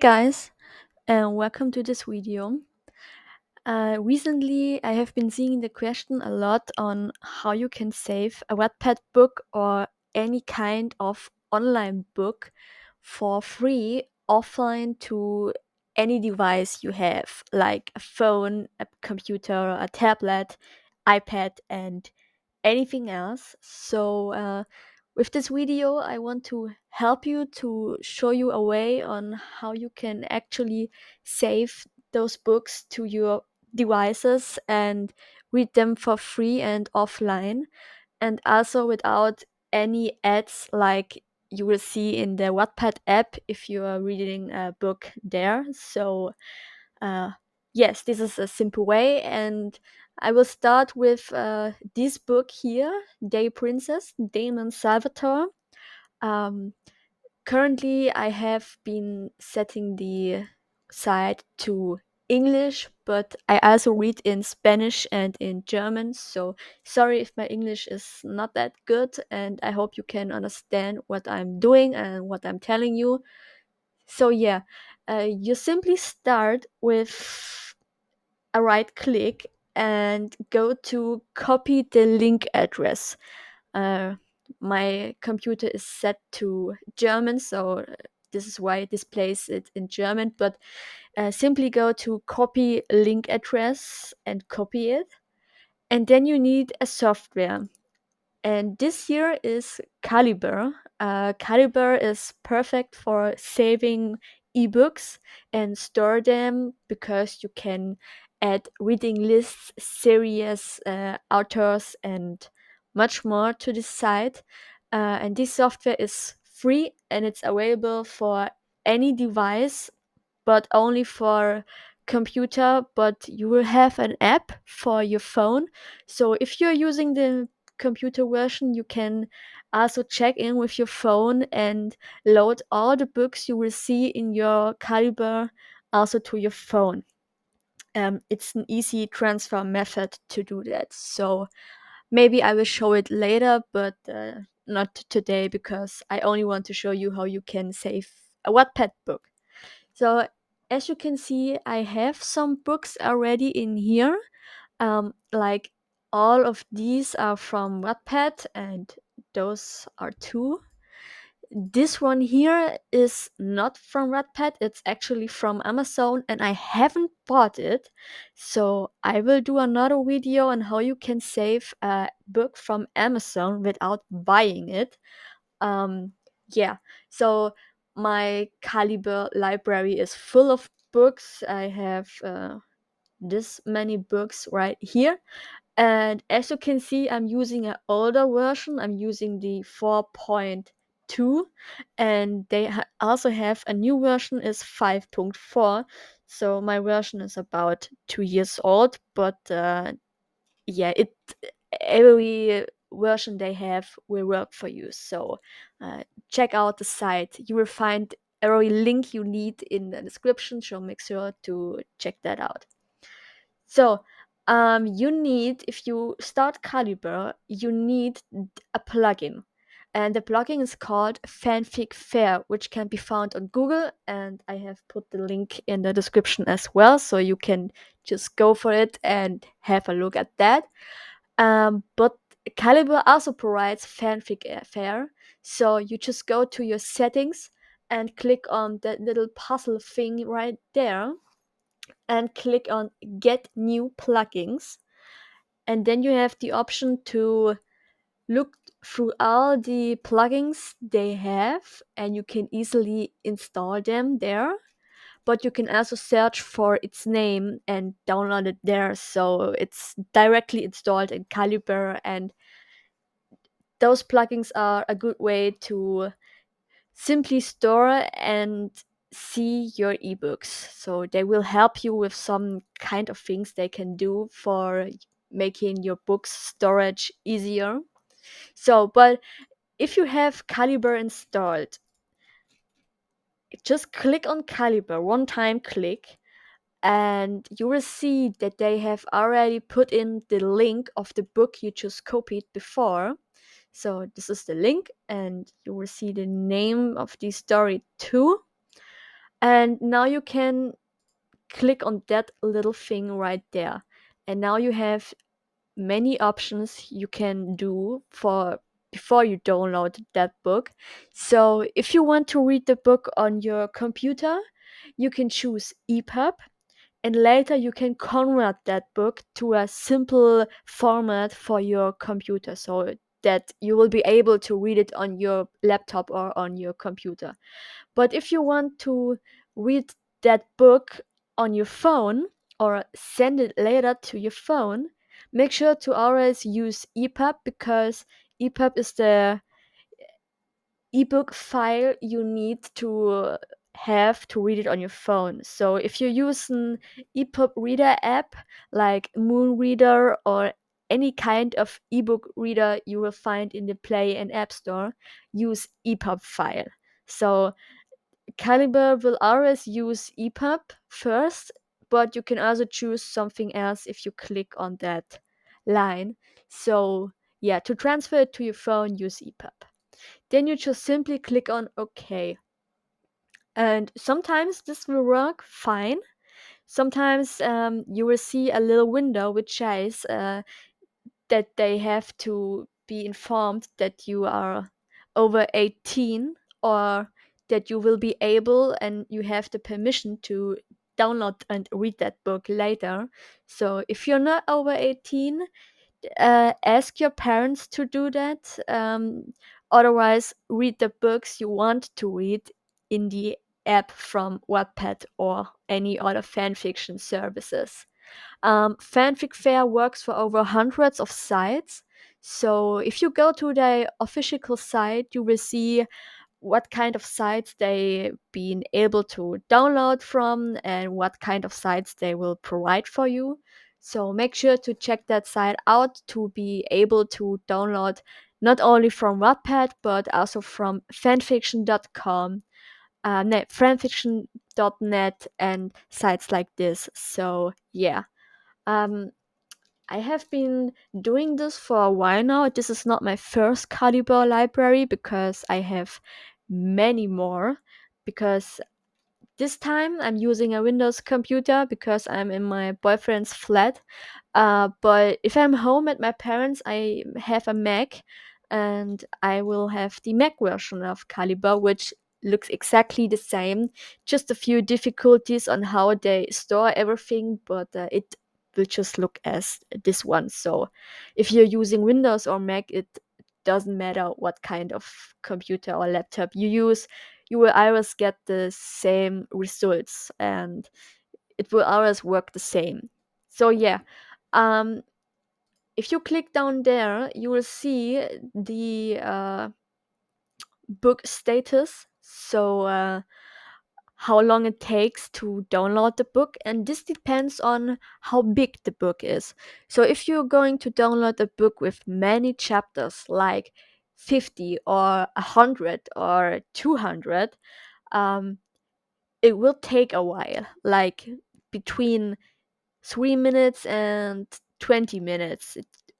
Guys, and welcome to this video. Recently, I have been seeing the question a lot on how you can save a Wattpad book or any kind of online book for free offline to any device you have, like a phone, a computer, a tablet, iPad, and anything else. With this video, I want to help you to show you a way on how you can actually save those books to your devices and read them for free and offline, and also without any ads like you will see in the Wattpad app if you are reading a book there. Uh, yes, this is a simple way, and I will start with this book here, Day Princess, Damon Salvatore. Um, Currently, I have been setting the site to English, but I also read in Spanish and in German. So sorry if my English is not that good, and I hope you can understand what I'm doing and what I'm telling you. You simply start with a right click and go to copy the link address. Uh, my computer is set to German, so this is why it displays it in German. But simply go to copy link address and copy it. And then you need a software. And this here is Calibre. Calibre is perfect for saving ebooks and store them because you can add reading lists, series, authors, and much more to this site. And this software is free and it's available for any device, but only for computer. But you will have an app for your phone. So if you're using the computer version, you can also check in with your phone and load all the books you will see in your Calibre also to your phone. It's an easy transfer method to do that. So maybe I will show it later, but not today because I only want to show you how you can save a Wattpad book. So as you can see, I have some books already in here. Like all of these are from Wattpad, and those are two. This one here is not from Wattpad, it's actually from Amazon, and I haven't bought it. So I will do another video on how you can save a book from Amazon without buying it. Um, yeah, so my Caliber library is full of books. I have this many books right here. And as you can see, I'm using an older version. I'm using the 4.2, and they also have a new version is 5.4. So my version is about 2 years old, but yeah, it every version they have will work for you. So check out the site. You will find every link you need in the description. So make sure to check that out. So, you need, if you start Calibre, you need a plugin. And the plugin is called FanfFicFare, which can be found on Google. And I have put the link in the description as well. So you can just go for it and have a look at that. But Calibre also provides FanfFicFare. So you just go to your settings and click on that little puzzle thing right there and click on get new plugins, and then you have the option to look through all the plugins they have and you can easily install them there, but you can also search for its name and download it there, so it's directly installed in Calibre. And those plugins are a good way to simply store and see your ebooks. So they will help you with some kind of things they can do for making your books storage easier. But if you have Calibre installed, just click on Calibre, one time click, and you will see that they have already put in the link of the book you just copied before. So this is the link, and you will see the name of the story too. And now you can click on that little thing right there. And now you have many options you can do for before you download that book. So if you want to read the book on your computer, you can choose EPUB, and later you can convert that book to a simple format for your computer so that you will be able to read it on your laptop or on your computer. But if you want to read that book on your phone or send it later to your phone, make sure to always use EPUB, because EPUB is the ebook file you need to have to read it on your phone. So if you use an EPUB reader app like Moon Reader or any kind of ebook reader you will find in the Play and App Store, use EPUB file. So Calibre will always use EPUB first, but you can also choose something else if you click on that line. So yeah, to transfer it to your phone, use EPUB. Then you just simply click on OK. And sometimes this will work fine. Sometimes you will see a little window which says that they have to be informed that you are over 18, or that you will be able and you have the permission to download and read that book later. So if you're not over 18, ask your parents to do that. Otherwise, read the books you want to read in the app from Wattpad or any other fanfiction services. FanfFicFare works for over hundreds of sites. So if you go to the official site, you will see what kind of sites they been able to download from and what kind of sites they will provide for you. So make sure to check that site out to be able to download not only from Wattpad but also from fanfiction.com, fanfiction.net, and sites like this. So yeah. Um, I have been doing this for a while now. This is not my first Calibre library because I have many more. Because this time I'm using a Windows computer because I'm in my boyfriend's flat. But if I'm home at my parents', I have a Mac, and I will have the Mac version of Calibre, which looks exactly the same. Just a few difficulties on how they store everything, but it will just look as this one. So if you're using Windows or Mac, it doesn't matter what kind of computer or laptop you use, you will always get the same results, and it will always work the same. So yeah, um, if you click down there, you will see the book status. So how long it takes to download the book, and this depends on how big the book is. So if you're going to download a book with many chapters, like 50 or 100 or 200, um, it will take a while, like between 3 minutes and 20 minutes.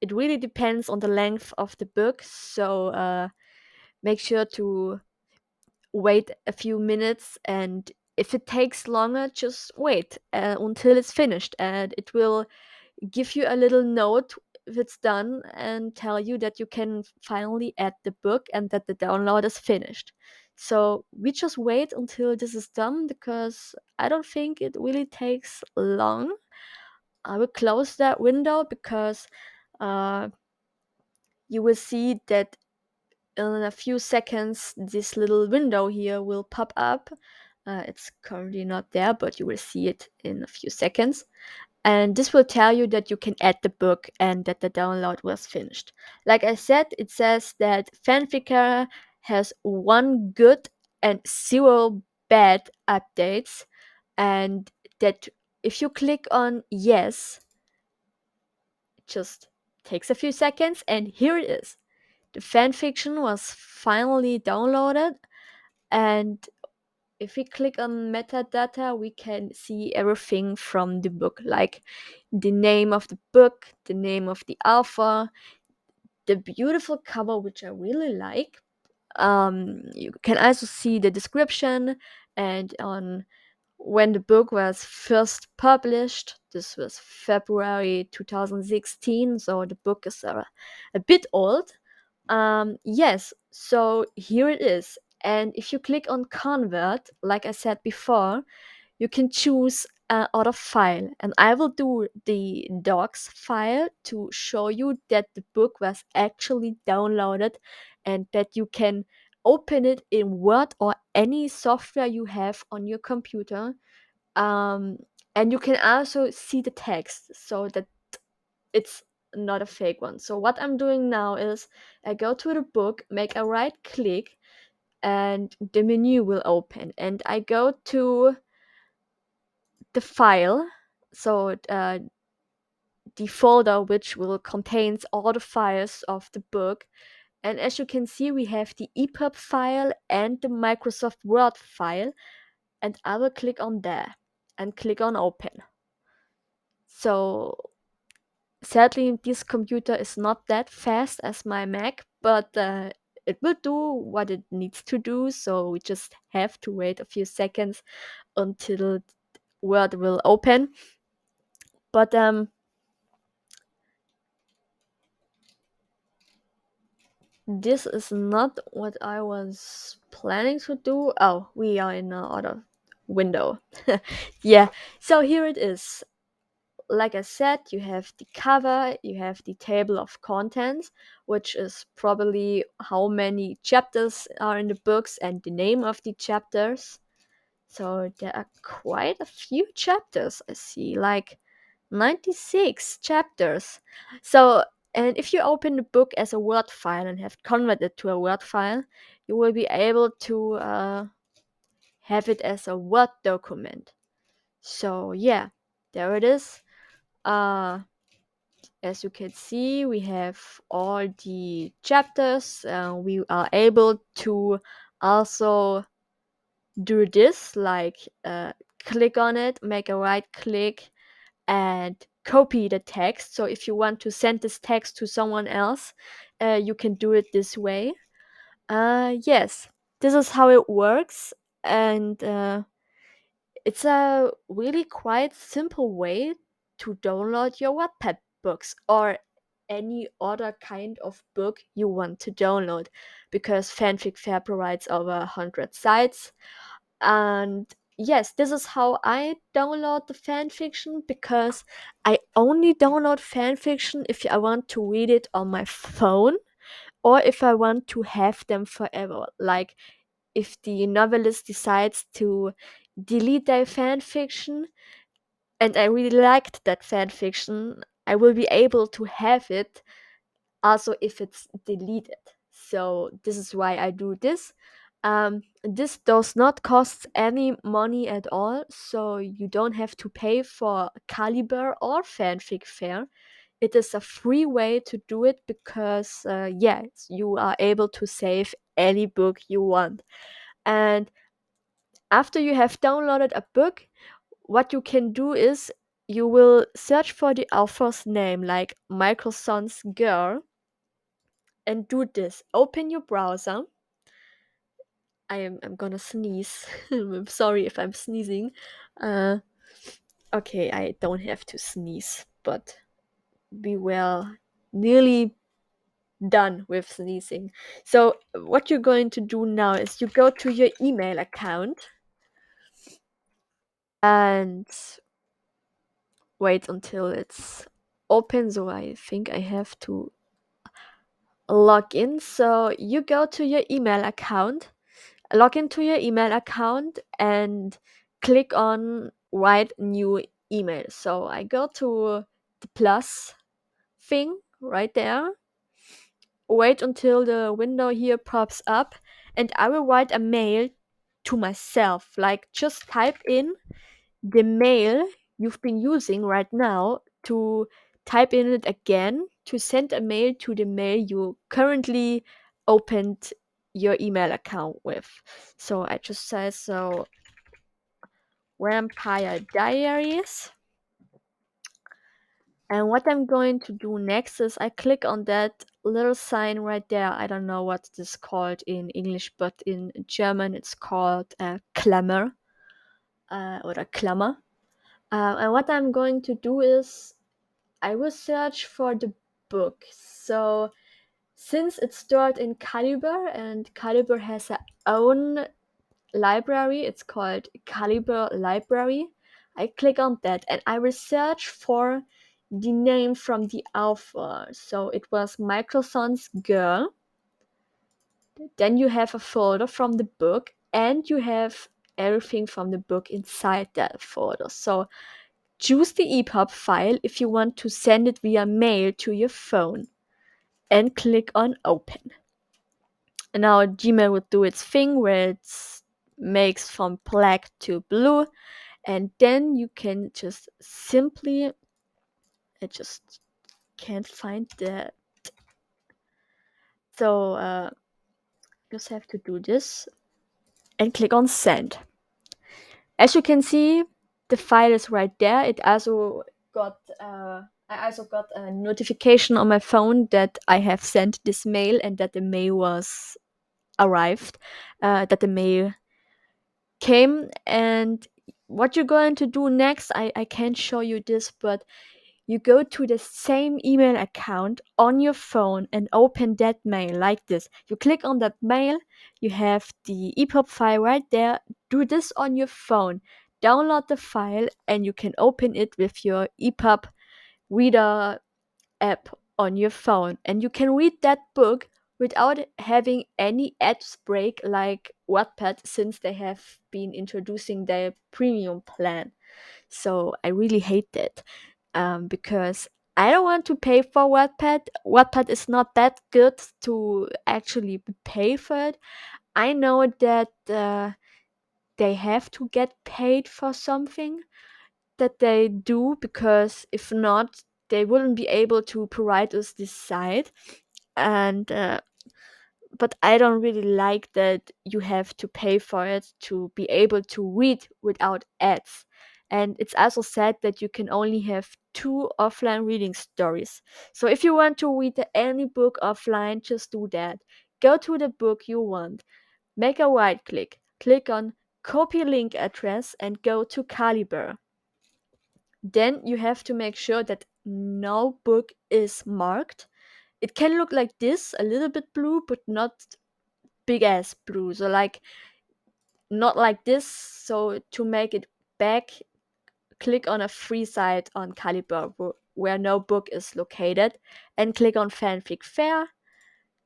It really depends on the length of the book. So make sure to wait a few minutes, and if it takes longer, just wait until it's finished, and it will give you a little note if it's done and tell you that you can finally add the book and that the download is finished. So we just wait until this is done because I don't think it really takes long. I will close that window because uh, you will see that in a few seconds this little window here will pop up. It's currently not there, but you will see it in a few seconds. And this will tell you that you can add the book and that the download was finished. Like I said, it says that FanfFicFare has one good and zero bad updates, and that if you click on yes, it just takes a few seconds, and here it is. The fanfiction was finally downloaded, and if we click on metadata, we can see everything from the book, like the name of the book, the name of the author, the beautiful cover, which I really like. You can also see the description And on when the book was first published, this was February 2016, so the book is a bit old. Yes, so here it is. And if you click on convert, like I said before, you can choose other file, and I will do the docs file to show you that the book was actually downloaded and that you can open it in Word or any software you have on your computer. um, and you can also see the text so that it's not a fake one. So what I'm doing now is I go to the book, make a right click, and the menu will open, and I go to the file, so the folder which will contains all the files of the book. And as you can see, we have the EPUB file and the Microsoft Word file, and I will click on there and click on open. So sadly, this computer is not that fast as my Mac, but it will do what it needs to do. So we just have to wait a few seconds until Word will open. But this is not what I was planning to do. Oh, we are in another window. Yeah, so here it is. Like I said, you have the cover, you have the table of contents, which is probably how many chapters are in the books and the name of the chapters. So there are quite a few chapters, I see, like 96 chapters. So, and if you open the book as a Word file and have converted to a Word file, you will be able to have it as a Word document. So, yeah, there it is. Uh, as you can see, we have all the chapters. We are able to also do this, like click on it, make a right click, and copy the text. So if you want to send this text to someone else, you can do it this way. Yes, this is how it works, and it's a really quite simple way to download your Wattpad books or any other kind of book you want to download, because FanfFicFare provides over 100 sites. And yes, this is how I download the fan fiction, because I only download fan fiction if I want to read it on my phone or if I want to have them forever. Like if the novelist decides to delete their fan fiction and I really liked that fan fiction, I will be able to have it also if it's deleted. So this is why I do this. This does not cost any money at all, so you don't have to pay for Calibre or FanfFicFare. It is a free way to do it because, yes, you are able to save any book you want. And after you have downloaded a book, what you can do is you will search for the author's name, like Michael Son's Girl, and do this. Open your browser. I'm gonna sneeze. I'm sorry if I'm sneezing. Uh, okay, I don't have to sneeze, but we were nearly done with sneezing. So what you're going to do now is you go to your email account and wait until it's open. So I think I have to log in. So you go to your email account, log into your email account, and click on write new email. So I go to the plus thing right there, wait until the window here pops up, and I will write a mail to myself. Like just type in the mail you've been using right now, to type in it again to send a mail to the mail you currently opened your email account with. So I just say, so Vampire Diaries, And what I'm going to do next is I click on that little sign right there. I don't know what this called in English, but in German it's called Klammer or Klammer. And what I'm going to do is I will search for the book. So since it's stored in Calibre and Calibre has a own library, it's called Calibre Library. I click on that and I will search for the name from the author. So it was Microson's Girl. Then you have a folder from the book and you have everything from the book inside that folder. So choose the EPUB file if you want to send it via mail to your phone and click on open. And now Gmail would do its thing where it makes from black to blue, and then you can just simply, I just can't find that. So just have to do this and click on send. As you can see, the file is right there. It also got I also got a notification on my phone that I have sent this mail and that the mail was arrived, that the mail came. And what you're going to do next, I can't show you this, but you go to the same email account on your phone and open that mail like this. You click on that mail, you have the EPUB file right there. Do this on your phone. Download the file and you can open it with your EPUB reader app on your phone. And you can read that book without having any ads break like Wattpad, since they have been introducing their premium plan. So I really hate that, because I don't want to pay for Wattpad. Wattpad is not that good to actually pay for it. I know that they have to get paid for something that they do, because if not, they wouldn't be able to provide us this site. And but I don't really like that you have to pay for it to be able to read without ads. And it's also said that you can only have 2 offline reading stories. So if you want to read any book offline, just do that. Go to the book you want, make a right click, click on copy link address, and go to Calibre. Then you have to make sure that no book is marked. It can look like this, a little bit blue, but not big ass blue. So like not like this. So to make it back, click on a free site on Calibre where no book is located and click on FanfFicFare.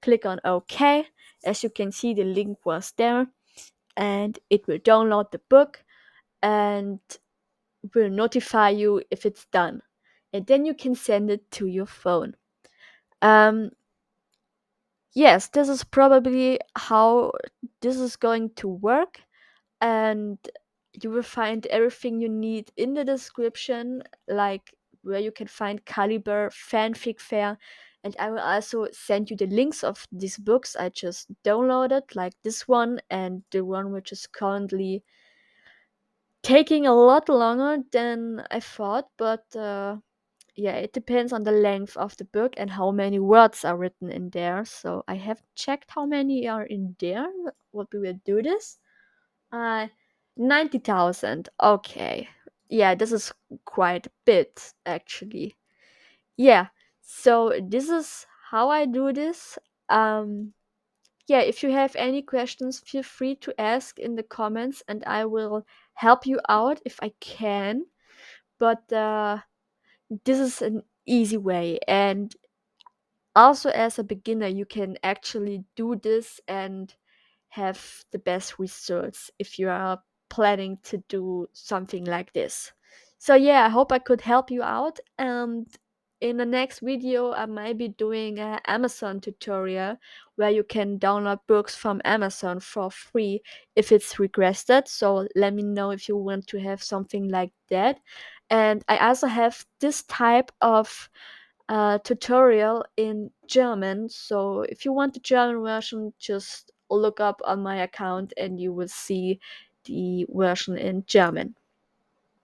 Click on OK. As you can see, the link was there and it will download the book and will notify you if it's done. And then you can send it to your phone. Um, yes, this is probably how this is going to work. And you will find everything you need in the description, like where you can find Calibre, FanfFicFare, and I will also send you the links of these books I just downloaded, like this one and the one which is currently taking a lot longer than I thought. But yeah, it depends on the length of the book and how many words are written in there. So I haven't checked how many are in there. What we will do this. Uh, 90,000. Okay. Yeah, this is quite a bit, actually. Yeah. So this is how I do this. Um, yeah, if you have any questions, feel free to ask in the comments and I will help you out if I can. But this is an easy way. And also, as a beginner, you can actually do this and have the best results if you are planning to do something like this. So yeah, I hope I could help you out. And in the next video, I might be doing an Amazon tutorial where you can download books from Amazon for free if it's requested. So let me know if you want to have something like that. And I also have this type of tutorial in German. So if you want the German version, just look up on my account and you will see the version in German.